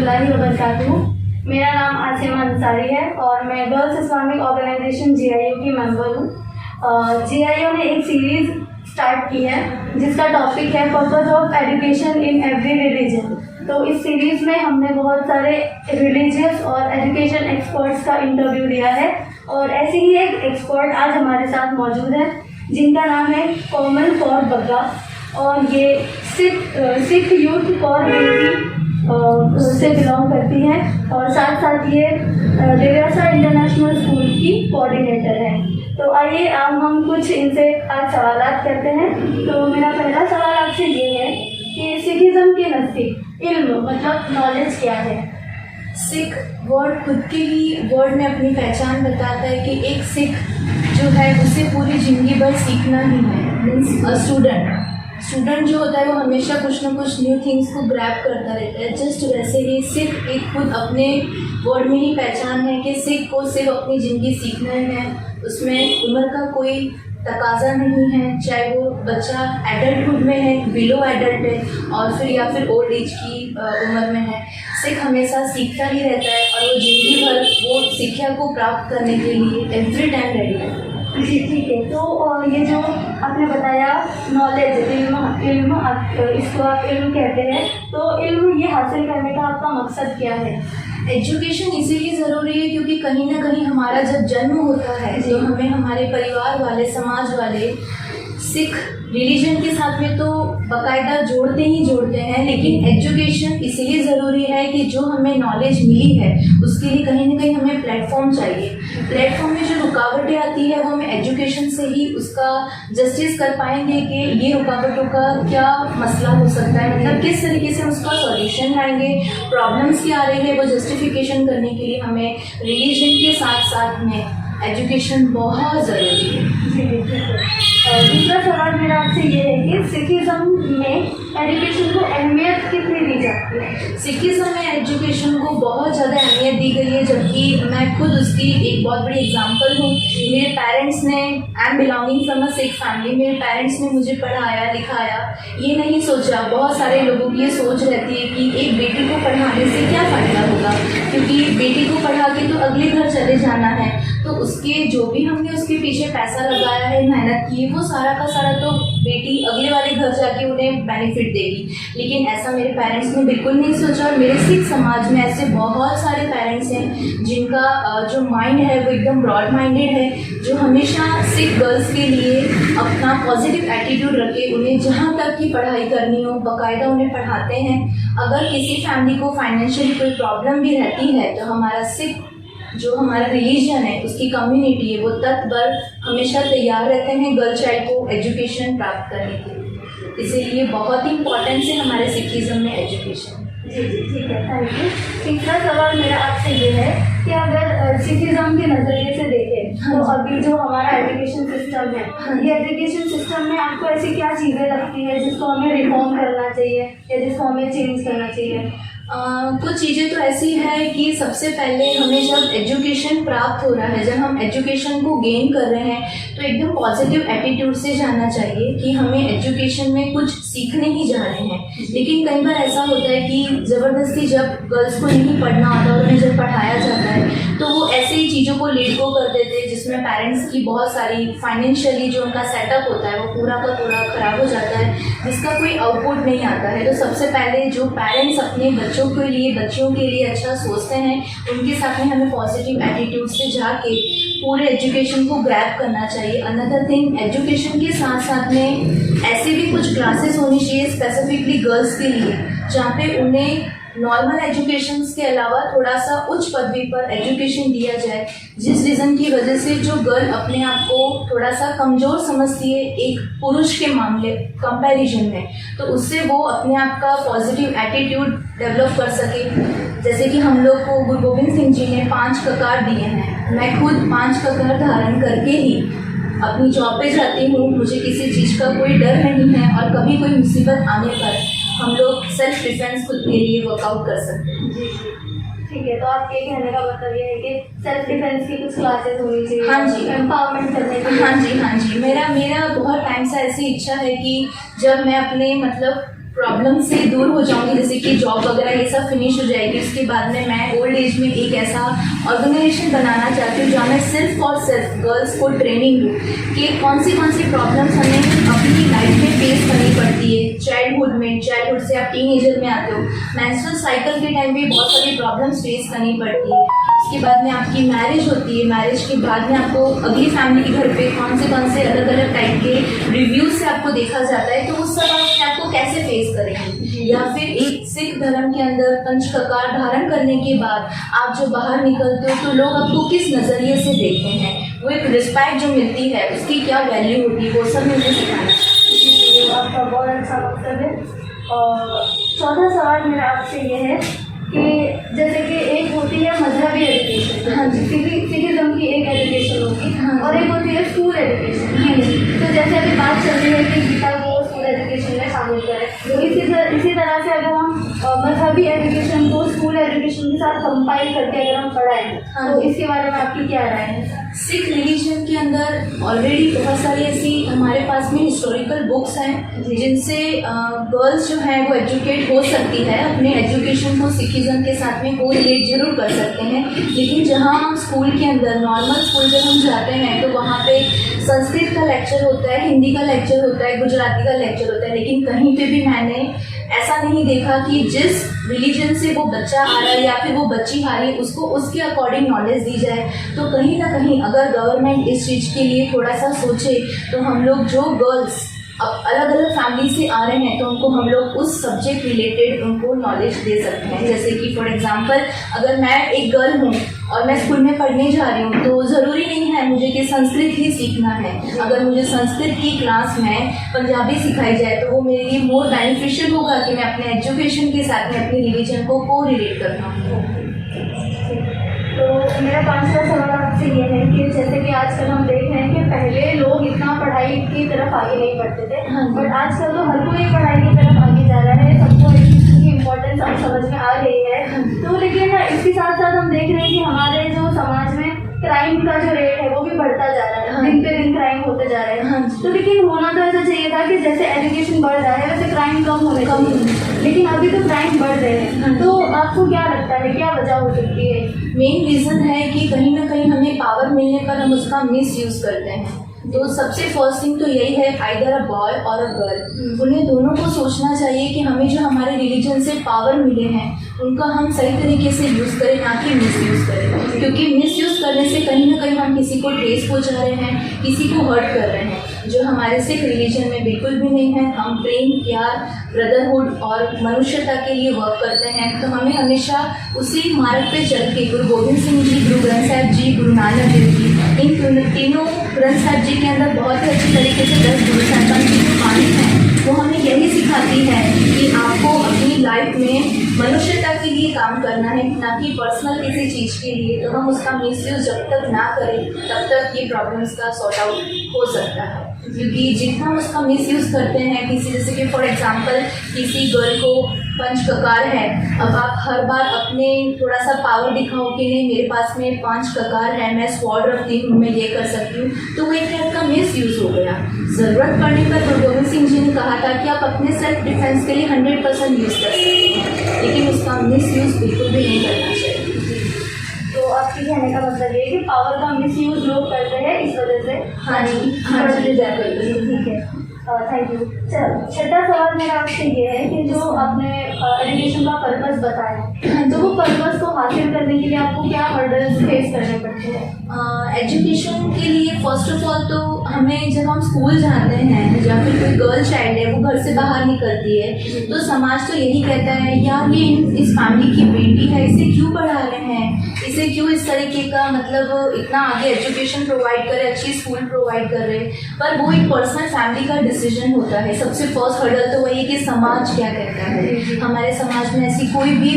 रहमतुल्लाहि व बरकातुहू। मेरा नाम आसिमा अंसारी है और मैं गर्ल्स इस्लामिक ऑर्गेनाइजेशन GIO की मेंबर हूँ। GIO ने एक सीरीज़ स्टार्ट की है जिसका टॉपिक है purpose of education in every religion. तो इस सीरीज़ में हमने बहुत सारे रिलीजियस और एजुकेशन एक्सपर्ट्स का इंटरव्यू लिया है और ऐसे ही एक एक्सपर्ट आज हमारे साथ मौजूद है जिनका नाम है कोमल कौर बग्गा और ये सिख यूथ फॉर बेटी से बिलोंग करती हैं और साथ साथ ये देवयासा इंटरनेशनल स्कूल की कोऑर्डिनेटर है। तो आइए अब हम कुछ इनसे आज सवालात करते हैं। तो मेरा पहला सवाल आपसे ये है कि सिखिज़्म के नज़दीक इल्म मतलब नॉलेज क्या है? सिख वर्ड खुद के ही वर्ड में अपनी पहचान बताता है कि एक सिख जो है उसे पूरी ज़िंदगी भर सीखना ही है। मीन्स स्टूडेंट जो होता है वो हमेशा कुछ ना कुछ न्यू थिंग्स को ग्रैब करता रहता है। जस्ट वैसे ही सिख एक खुद अपने वर्ड में ही पहचान है कि सिख को सिर्फ अपनी ज़िंदगी सीखना है, उसमें उम्र का कोई तकाजा नहीं है, चाहे वो बच्चा एडल्टहुड में है, बिलो एडल्ट है और फिर ओल्ड एज की उम्र में है। सिख हमेशा सीखता ही रहता है और वो ज़िंदगी भर वो शिक्षा को प्राप्त करने के लिए एवरी टाइम रेडी है। जी ठीक है। तो ये जो आपने बताया नॉलेज इल्म इसको आप इल्म कहते हैं, तो इल्म ये हासिल करने का आपका मकसद क्या है? एजुकेशन इसीलिए ज़रूरी है क्योंकि कहीं ना कहीं हमारा जब जन्म होता है तो हमें हमारे परिवार वाले, समाज वाले सिख रिलीजन के साथ में तो बाकायदा जोड़ते हैं, लेकिन एजुकेशन इसलिए ज़रूरी है कि जो हमें नॉलेज मिली है उसके लिए कहीं ना कहीं हमें प्लेटफॉर्म चाहिए। प्लेटफॉर्म में जो रुकावटें आती है वो हमें एजुकेशन से ही उसका जस्टिस कर पाएंगे कि ये रुकावटों का क्या मसला हो सकता है, मतलब किस तरीके से उसका सॉल्यूशन लाएंगे, प्रॉब्लम्स क्या आ रही है वो जस्टिफिकेशन करने के लिए हमें रिलीजन के साथ साथ में एजुकेशन बहुत ज़रूरी है। दूसरा सवाल मेरा आपसे ये है कि सिखिज़्म में एजुकेशन को अहमियत कितनी दी जाती है? सिखिज़्म में एजुकेशन को बहुत ज़्यादा अहमियत दी गई है, जबकि मैं खुद उसकी एक बहुत बड़ी एग्जांपल हूँ। मेरे पेरेंट्स ने, I am belonging from a Sikh family, मेरे पेरेंट्स ने मुझे पढ़ाया लिखाया, ये नहीं सोचा। बहुत सारे लोगों की ये सोच रहती है कि एक बेटी को पढ़ाने से क्या फ़ायदा होगा, क्योंकि बेटी को पढ़ा के तो अगले घर चले जाना है, तो उसके जो भी हमने उसके पीछे पैसा लगाया है, मेहनत की, वो सारा का सारा तो बेटी अगले वाले घर जाके उन्हें बेनिफिट देगी। लेकिन ऐसा मेरे पेरेंट्स ने बिल्कुल नहीं सोचा और मेरे सिख समाज में ऐसे बहुत सारे पेरेंट्स हैं जिनका जो माइंड है वो एकदम ब्रॉड माइंडेड है, जो हमेशा सिख गर्ल्स के लिए अपना पॉजिटिव एटीट्यूड रखे, उन्हें जहाँ तक की पढ़ाई करनी हो बाकायदा उन्हें पढ़ाते हैं। अगर किसी फैमिली को फाइनेंशियली कोई प्रॉब्लम भी रहती है तो हमारा सिख जो हमारा रिलीजन है, उसकी कम्युनिटी है, वो तत्पर हमेशा तैयार रहते हैं गर्ल चाइल्ड को एजुकेशन प्राप्त करने के लिए। इसीलिए बहुत ही इम्पोर्टेंस है हमारे सिखिज़्म में एजुकेशन। जी ठीक है, थैंक यू। तीसरा सवाल मेरा आपसे ये है कि अगर सिखिज़्म के नज़रिए से देखें तो अभी जो हमारा एजुकेशन सिस्टम है, ये एजुकेशन सिस्टम में आपको ऐसी क्या चीज़ें लगती है जिसको हमें रिफॉर्म करना चाहिए या जिसको हमें चेंज करना चाहिए? कुछ चीज़ें तो ऐसी है कि सबसे पहले हमें जब एजुकेशन प्राप्त हो रहा है, जब हम एजुकेशन को गेन कर रहे हैं तो एकदम पॉजिटिव एटीट्यूड से जाना चाहिए कि हमें एजुकेशन में कुछ सीखने ही जा रहे हैं। लेकिन कई बार ऐसा होता है कि ज़बरदस्ती जब गर्ल्स को नहीं पढ़ना आता और उन्हें जब पढ़ाया जाता है तो वो ऐसे ही चीज़ों को लेट गो कर देते हैं जिसमें पेरेंट्स की बहुत सारी फाइनेंशियली जो उनका सेटअप होता है वो पूरा का पूरा ख़राब हो जाता है, जिसका कोई आउटपुट नहीं आता है। तो सबसे पहले जो पेरेंट्स अपने बच्चों के लिए अच्छा सोचते हैं उनके साथ में हमें पॉजिटिव एटीट्यूड से जाके पूरे एजुकेशन को ग्रैब करना चाहिए। अनदर थिंग, एजुकेशन के साथ साथ में ऐसे भी कुछ क्लासेस होनी चाहिए स्पेसिफिकली गर्ल्स के लिए, जहाँ पे उन्हें नॉर्मल एजुकेशन के अलावा थोड़ा सा उच्च पदवी पर एजुकेशन दिया जाए, जिस रीज़न की वजह से जो गर्ल अपने आप को थोड़ा सा कमज़ोर समझती है एक पुरुष के मामले कंपैरिजन में, तो उससे वो अपने आप का पॉजिटिव एटीट्यूड डेवलप कर सके। जैसे कि हम लोग को गुरु गोविंद सिंह जी ने 5 ककार दिए हैं, मैं खुद 5 ककार धारण करके ही अपनी जॉब पे जाती हूँ, मुझे किसी चीज़ का कोई डर नहीं है और कभी कोई मुसीबत आने पर हम लोग सेल्फ डिफेंस खुद के लिए वर्कआउट कर सकते हैं। जी ठीक है। तो आपके कहने का मतलब ये है कि सेल्फ डिफेंस की कुछ क्लासेस होनी चाहिए? हाँ जी, एम्पावरमेंट करने के लिए। हाँ जी। मेरा बहुत टाइम से ऐसी इच्छा है कि जब मैं अपने मतलब प्रॉब्लम से दूर हो जाऊंगी, जैसे कि जॉब वगैरह ये सब फिनिश हो जाएगी, उसके बाद में मैं ओल्ड एज में एक ऐसा ऑर्गेनाइजेशन बनाना चाहती हूँ जहाँ मैं सिर्फ और सिर्फ गर्ल्स को ट्रेनिंग दूँ कि कौन सी प्रॉब्लम्स हमें अपनी लाइफ में फेस करनी पड़ती है। चाइल्डहुड से आप टीनेजर में आते हो, मेंस्ट्रुअल साइकिल के टाइम भी बहुत सारी प्रॉब्लम्स फेस करनी पड़ती है। उसके बाद में आपकी मैरिज होती है, मैरिज के बाद में आपको अगली फैमिली के घर पे कौन से अलग अलग टाइप के रिव्यूज से आपको देखा जाता है, तो उस सब आपको कैसे फेस करेंगे। या फिर एक सिख धर्म के अंदर पंचककार धारण करने के बाद आप जो बाहर निकलते हो तो लोग आपको किस नज़रिए से देखते हैं, वो एक रिस्पेक्ट जो मिलती है उसकी क्या वैल्यू होती है, वो सब मुझे सिखाना है। आपका बहुत अच्छा मकसद है। और चौथा सवाल मेरा आपसे ये है कि जैसे कि एक होती है मजहबी एजुकेशन, हाँ जी, सिखिज्म की एक एजुकेशन होगी, हाँ, और एक होती है स्कूल एजुकेशन। हाँ जी। तो जैसे अभी बात चल रही है कि गीता को स्कूल एजुकेशन में शामिल करें, तो इसी तरह से अगर हम मजहबी एजुकेशन को स्कूल एजुकेशन के साथ कंपाइल करके अगर हम पढ़ाएं, हाँ, तो इसके बारे में आपकी क्या राय है? सिख रिलीजन के अंदर ऑलरेडी बहुत सारी ऐसी हमारे पास में हिस्टोरिकल बुक्स हैं जिनसे गर्ल्स जो हैं वो एजुकेट हो सकती है, अपने एजुकेशन को सिखिज्म के साथ में को रिलेट जरूर कर सकते हैं। लेकिन जहाँ हम स्कूल के अंदर नॉर्मल स्कूल जब हम जाते हैं तो वहाँ पे संस्कृत का लेक्चर होता है, हिंदी का लेक्चर होता है, गुजराती का लेक्चर होता है, लेकिन कहीं पे भी मैंने ऐसा नहीं देखा कि जिस रिलीजन से वो बच्चा आ रहा है या फिर वो बच्ची आ रही है उसको उसके अकॉर्डिंग नॉलेज दी जाए। तो कहीं ना कहीं अगर गवर्नमेंट इस चीज़ के लिए थोड़ा सा सोचे तो हम लोग जो गर्ल्स अब अलग अलग फैमिली से आ रहे हैं तो उनको हम लोग उस सब्जेक्ट रिलेटेड उनको नॉलेज दे सकते हैं। जैसे कि फॉर एग्जांपल अगर मैं एक गर्ल हूँ और मैं स्कूल में पढ़ने जा रही हूँ तो ज़रूरी नहीं है मुझे कि संस्कृत ही सीखना है। अगर मुझे संस्कृत की क्लास में पंजाबी सिखाई जाए तो वो मेरे लिए मोर बेनिफिशियल होगा कि मैं अपने एजुकेशन के साथ में अपने रिलीजन को रिलेट कर पाऊँ। तो मेरा पांचवा सवाल आपसे ये है कि जैसे कि आजकल हम देख रहे हैं कि पहले लोग इतना पढ़ाई की तरफ आगे नहीं बढ़ते थे, बट आजकल तो हर कोई पढ़ाई की तरफ आगे जा रहा है, सबको इसकी इम्पोर्टेंस अब समझ में आ रही है। तो लेकिन इसके साथ साथ हम देख रहे हैं कि हमारे जो समाज में क्राइम का जो रेट है वो भी बढ़ता जा रहा है, दिन पे दिन क्राइम होते जा रहे हैं। तो लेकिन होना तो ऐसा चाहिए था कि जैसे एजुकेशन बढ़ रहा है वैसे क्राइम कम होने चाहिए, लेकिन अभी तो क्राइम बढ़ रहे हैं। तो आपको क्या लगता है क्या वजह हो सकती है? मेन रीज़न है कि कहीं ना कहीं हमें पावर मिलने पर हम उसका मिस यूज़ करते हैं। तो सबसे फर्स्ट थिंग तो यही है, आइदर अ बॉय और अ गर्ल, उन्हें दोनों को सोचना चाहिए कि हमें जो हमारे रिलीजन से पावर मिले हैं उनका हम सही तरीके से यूज़ करें, ना कि मिस यूज़ करें। क्योंकि मिस यूज़ करने से कहीं ना कहीं हम किसी को ठेस पहुँचा रहे हैं, किसी को हर्ट कर रहे हैं, जो हमारे सिख रिलीजन में बिल्कुल भी नहीं है। हम प्रेम, प्यार, ब्रदरहुड और मनुष्यता के लिए वर्क करते हैं। तो हमें हमेशा उसी मार्ग पे चल के गुरु गोविंद सिंह जी, गुरु ग्रंथ साहिब जी, गुरु नानक देव जी, इन तीनों ग्रंथ साहिब जी के अंदर बहुत ही अच्छी तरीके से 10 गुरु साहिबान की जो वाणी है वो हमें यही सिखाती है कि आपको अपनी लाइफ में मनुष्यता के लिए काम करना है, ना कि पर्सनल किसी चीज़ के लिए। तो हम उसका मिसयूज़ जब तक ना करें तब तक ये प्रॉब्लम्स का सॉर्ट आउट हो सकता है। क्योंकि जितना हम उसका मिसयूज़ करते हैं, किसी जैसे कि फॉर एग्जांपल किसी गर्ल को पंचककार है, अब आप हर बार अपने थोड़ा सा पावर दिखाओ कि नहीं मेरे पास में 5 ककार है, मैं स्वॉर्ड रखती हूँ, मैं ये कर सकती हूँ, तो वो एक टाइप का मिसयूज़ हो गया। ज़रूरत पड़ने पर गुरु गोविंद सिंह जी ने कहा था कि आप अपने सेल्फ डिफेंस के लिए 100% यूज़ कर सकते हैं, लेकिन उसका मिसयूज़ बिल्कुल भी नहीं करना चाहिए। तो आपके कहने का मतलब ये है कि पावर का मिसयूज लोग करते हैं, इस वजह से हाँ जी, हाँ जी, ठीक है, थैंक यू। छठा सवाल मेरा आपसे ये है कि जो आपने एजुकेशन का पर्पस बताया, तो वो पर्पस को हासिल करने के लिए आपको क्या हर्डल्स फेस करने पड़ते हैं? एजुकेशन के लिए फर्स्ट ऑफ ऑल तो हमें जब हम स्कूल जाते हैं या फिर कोई गर्ल चाइल्ड है वो घर से बाहर निकलती है तो समाज तो यही कहता है यार ये इस फैमिली की बेटी है, इसे क्यों पढ़ा रहे हैं, इसे क्यों इस तरीके का मतलब इतना आगे एजुकेशन प्रोवाइड करे, अच्छी स्कूल प्रोवाइड कर रहे। पर वो एक पर्सनल फैमिली का डिसीजन होता है। सबसे फर्स्ट हर्डल तो वही है कि समाज क्या कहता है। हमारे समाज में ऐसी कोई भी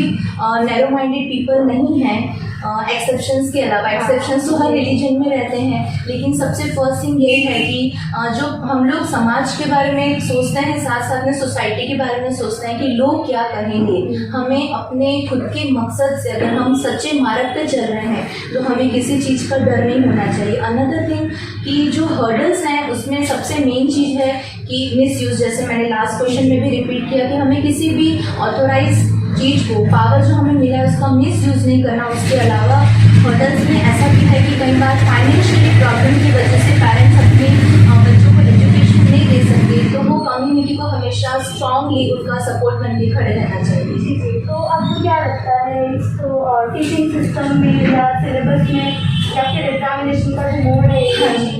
नैरो माइंडेड पीपल नहीं है एक्सेप्शंस के अलावा, एक्सेप्शंस तो हर रिलीजन में रहते हैं, लेकिन सबसे फर्स्ट थिंग ये है कि जो हम लोग समाज के बारे में सोचते हैं, साथ साथ में सोसाइटी के बारे में सोचते हैं कि लोग क्या कहेंगे। हमें अपने खुद के मकसद से, अगर हम सच्चे मार्ग पे चल रहे हैं तो हमें किसी चीज़ का डर नहीं होना चाहिए। अनदर थिंग कि जो हर्डल्स हैं उसमें सबसे मेन चीज़ है कि मिसयूज़, जैसे मैंने लास्ट क्वेश्चन में भी रिपीट किया कि हमें किसी भी ऑथोराइज चीज़ को, पावर जो हमें मिला है उसका मिसयूज़ नहीं करना। उसके अलावा हर्डल्स में ऐसा भी है कि कई बार फाइनेंशियली प्रॉब्लम की वजह से पेरेंट्स अपने बच्चों को एजुकेशन नहीं दे सकते, तो वो कम्युनिटी को हमेशा स्ट्रांगली उनका सपोर्ट करके खड़े रहना चाहिए। जी जी, तो आपको क्या लगता है इसको टीचिंग सिस्टम में या सिलेबस में या फिर एग्जामिनेशन का जो मोड है,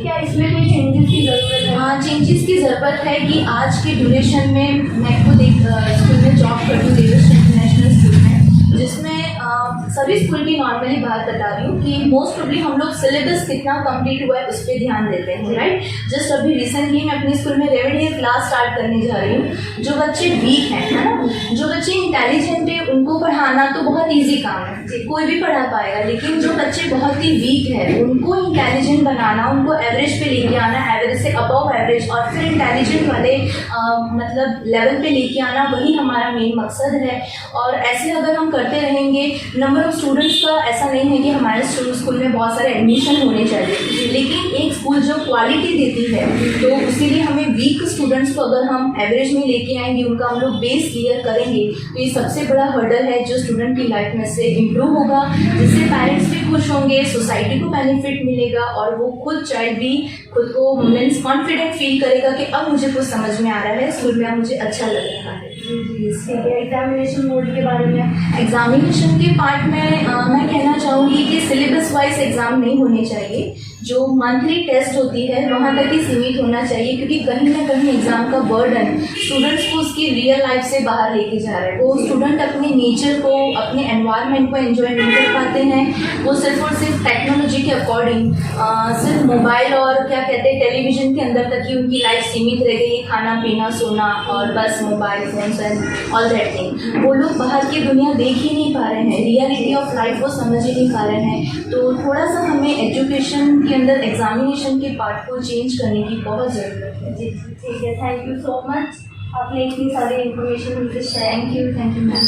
क्या इसमें कोई चेंजेस की ज़रूरत है? हाँ, चेंजेस की ज़रूरत है कि आज के ड्यूरेशन में मैं खुद एक स्कूल में जॉब करती हूँ, देवेश इंटरनेशनल स्कूल में, जिसमें सभी स्कूल की नॉर्मली बात बता रही हूँ कि मोस्ट प्रोबेबली हम लोग सिलेबस कितना कंप्लीट हुआ है उस पर ध्यान देते हैं, राइट। जस्ट अभी रिसेंटली मैं अपने स्कूल में रेमेडियल क्लास स्टार्ट करने जा रही हूँ। जो बच्चे वीक हैं, है ना, जो बच्चे इंटेलिजेंट है, उनको पढ़ाना तो बहुत ईजी काम है, कोई भी पढ़ा पाएगा। लेकिन जो बच्चे बहुत ही वीक है उनको इंटेलिजेंट बनाना, उनको एवरेज पे लेके आना, एवरेज से अबव एवरेज और फिर इंटेलिजेंट वाले मतलब लेवल पे लेके आना, वही हमारा मेन मकसद है। और ऐसे अगर हम करते रहेंगे, नंबर ऑफ स्टूडेंट्स का ऐसा नहीं है कि हमारे स्कूल में बहुत सारे एडमिशन होने चाहिए, लेकिन एक स्कूल जो क्वालिटी देती है तो उसीलिए हमें वीक स्टूडेंट्स को अगर हम एवरेज में लेके आएंगे, उनका हम लोग बेस क्लियर करेंगे, तो ये सबसे बड़ा हर्डल है जो स्टूडेंट की लाइफ में से इम्प्रूव होगा, जिससे पेरेंट्स भी खुश होंगे, सोसाइटी को बेनिफिट मिलेगा और वो खुद चाइल्ड भी खुद को मीन्स कॉन्फिडेंट फील करेगा कि अब मुझे कुछ समझ में आ रहा है, स्कूल में अब मुझे अच्छा लग रहा है। ठीक है, एग्जामिनेशन मोड के बारे में? एग्जामिनेशन के पार्ट में मैं कहना चाहूँगी कि सिलेबस वाइज एग्ज़ाम नहीं होने चाहिए। जो मंथली टेस्ट होती है वहाँ तक ही सीमित होना चाहिए, क्योंकि कहीं ना कहीं एग्ज़ाम का बर्डन स्टूडेंट्स को उसकी रियल लाइफ से बाहर लेके जा रहा है। वो स्टूडेंट अपने नेचर को, अपने एनवायरनमेंट को एंजॉय नहीं कर पाते हैं। वो सिर्फ और सिर्फ टेक्नोलॉजी के अकॉर्डिंग सिर्फ मोबाइल और क्या कहते हैं टेलीविज़न के अंदर तक ही उनकी लाइफ सीमित रह गई है, खाना पीना सोना और बस mobile phones and all that thing. वो लोग बाहर की दुनिया देख ही नहीं पा रहे हैं, रियलिटी ऑफ लाइफ वो समझ ही नहीं पा रहे हैं। तो थोड़ा सा हमें एजुकेशन के अंदर एग्जामिनेशन के पार्ट को चेंज करने की बहुत ज़रूरत है। जी ठीक है, थैंक यू सो मच, आपने इतनी सारी इन्फॉर्मेशन मुझसे शेयर। Thank you ma'am.